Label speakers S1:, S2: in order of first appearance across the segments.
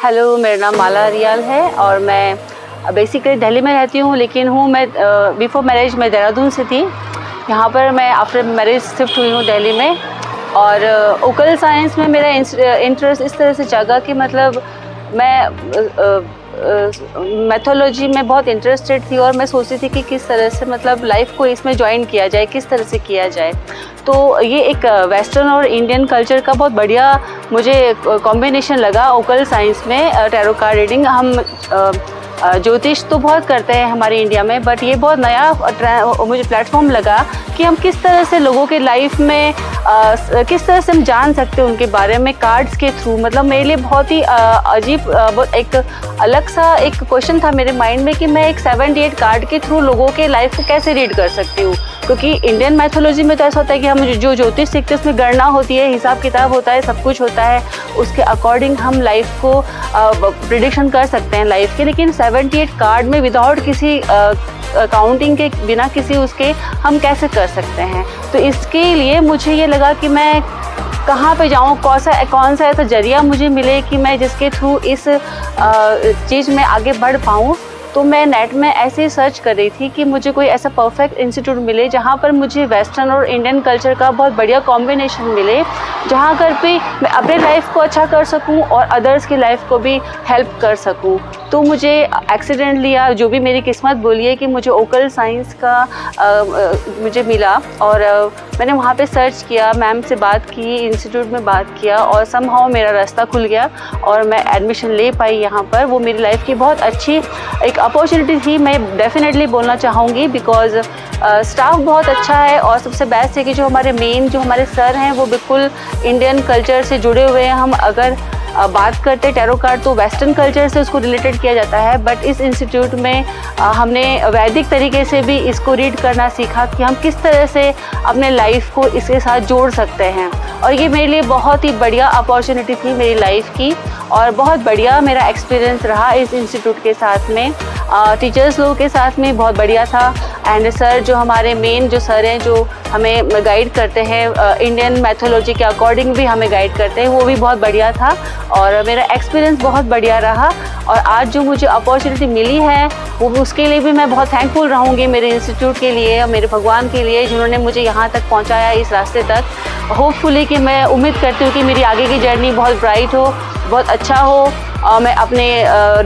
S1: Hello, मेरा नाम माला रियाल है और मैं बेसिकली दिल्ली में रहती हूँ, लेकिन मैं बिफोर मैरिज मैं देहरादून से थी। यहाँ पर मैं आफ्टर मैरिज शिफ्ट हुई हूँ दिल्ली में। और ओकल साइंस में मेरा इंटरेस्ट इस तरह से जागा कि मतलब मैं मैथोलॉजी में बहुत इंटरेस्टेड थी और मैं सोचती थी कि किस तरह से मतलब लाइफ को इसमें ज्वाइन किया जाए, किस तरह से किया जाए। तो ये एक वेस्टर्न और इंडियन कल्चर का बहुत बढ़िया मुझे कॉम्बिनेशन लगा ओकल साइंस में। टैरो कार्ड रीडिंग, हम ज्योतिष तो बहुत करते हैं हमारे इंडिया में, बट ये बहुत नया मुझे प्लेटफॉर्म लगा कि हम किस तरह से लोगों के लाइफ में किस तरह से हम जान सकते हैं उनके बारे में कार्ड्स के थ्रू। मतलब मेरे लिए बहुत ही अजीब एक अलग सा एक क्वेश्चन था मेरे माइंड में कि मैं एक 78 कार्ड के थ्रू लोगों के लाइफ को कैसे रीड कर सकती हूँ। क्योंकि इंडियन मैथोलॉजी में तो ऐसा होता है कि हम जो ज्योतिष सीखते हैं उसमें गणना होती है, हिसाब किताब होता है, सब कुछ होता है, उसके अकॉर्डिंग हम लाइफ को प्रिडिक्शन कर सकते हैं लाइफ के। लेकिन 78 कार्ड में विदाउट किसी काउंटिंग के बिना किसी उसके हम कैसे कर सकते हैं। तो इसके लिए मुझे ये लगा कि मैं कहाँ पे जाऊँ, कौन सा ऐसा जरिया मुझे मिले कि मैं जिसके थ्रू इस चीज़ में आगे बढ़ पाऊँ। तो मैं नेट में ऐसे ही सर्च कर रही थी कि मुझे कोई ऐसा परफेक्ट इंस्टीट्यूट मिले जहाँ पर मुझे वेस्टर्न और इंडियन कल्चर का बहुत बढ़िया कॉम्बिनेशन मिले, जहाँ कर पे मैं अपने लाइफ को अच्छा कर सकूँ और अदर्स की लाइफ को भी हेल्प कर सकूँ। तो मुझे एक्सीडेंटली या जो भी मेरी किस्मत बोलिए कि मुझे ओकल साइंस का मुझे मिला और मैंने वहाँ पे सर्च किया, मैम से बात की, इंस्टीट्यूट में बात किया और समहाउ मेरा रास्ता खुल गया और मैं एडमिशन ले पाई यहाँ पर। वो मेरी लाइफ की बहुत अच्छी एक अपॉर्चुनिटी थी, मैं डेफिनेटली बोलना चाहूँगी, बिकॉज़ स्टाफ बहुत अच्छा है और सबसे बेस्ट है कि जो हमारे सर हैं वो बिल्कुल इंडियन कल्चर से जुड़े हुए हैं। हम अगर बात करते टैरो कार्ड तो वेस्टर्न कल्चर से उसको रिलेटेड किया जाता है, बट इस इंस्टीट्यूट में हमने वैदिक तरीके से भी इसको रीड करना सीखा कि हम किस तरह से अपने लाइफ को इसके साथ जोड़ सकते हैं। और ये मेरे लिए बहुत ही बढ़िया अपॉर्चुनिटी थी मेरी लाइफ की और बहुत बढ़िया मेरा एक्सपीरियंस रहा इस इंस्टीट्यूट के साथ में। टीचर्स लोगों के साथ में बहुत बढ़िया था एंड सर जो हमारे मेन जो सर हैं जो हमें गाइड करते हैं इंडियन मैथोलॉजी के अकॉर्डिंग भी हमें गाइड करते हैं, वो भी बहुत बढ़िया था और मेरा एक्सपीरियंस बहुत बढ़िया रहा। और आज जो मुझे अपॉर्चुनिटी मिली है वो उसके लिए भी मैं बहुत थैंकफुल रहूँगी, मेरे इंस्टीट्यूट के लिए और मेरे भगवान के लिए जिन्होंने मुझे यहाँ तक पहुँचाया इस रास्ते तक। होपफुली कि मैं उम्मीद करती हूँ कि मेरी आगे की जर्नी बहुत ब्राइट हो, बहुत अच्छा हो और मैं अपने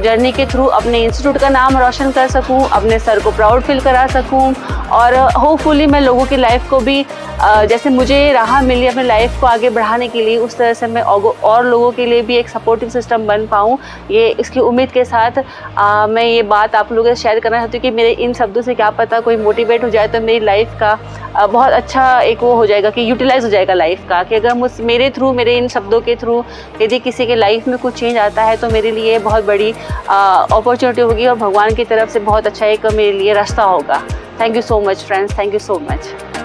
S1: जर्नी के थ्रू अपने इंस्टीट्यूट का नाम रोशन कर सकूं, अपने सर को प्राउड फील करा सकूं और होपफुली मैं लोगों की लाइफ को भी जैसे मुझे राह मिली अपने लाइफ को आगे बढ़ाने के लिए, उस तरह से मैं और लोगों के लिए भी एक सपोर्टिव सिस्टम बन पाऊँ। ये इसकी उम्मीद के साथ मैं ये बात आप लोगों से शेयर करना चाहती हूँ कि मेरे इन शब्दों से क्या पता कोई मोटिवेट हो जाए तो मेरी लाइफ का बहुत अच्छा एक वो हो जाएगा कि यूटिलाइज हो जाएगा लाइफ का, कि अगर मेरे थ्रू मेरे इन शब्दों के थ्रू यदि किसी के लाइफ में कुछ चेंज आता है तो मेरे लिए बहुत बड़ी अपॉर्चुनिटी होगी और भगवान की तरफ से बहुत अच्छा एक मेरे लिए रास्ता होगा। Thank you so much friends, thank you so much.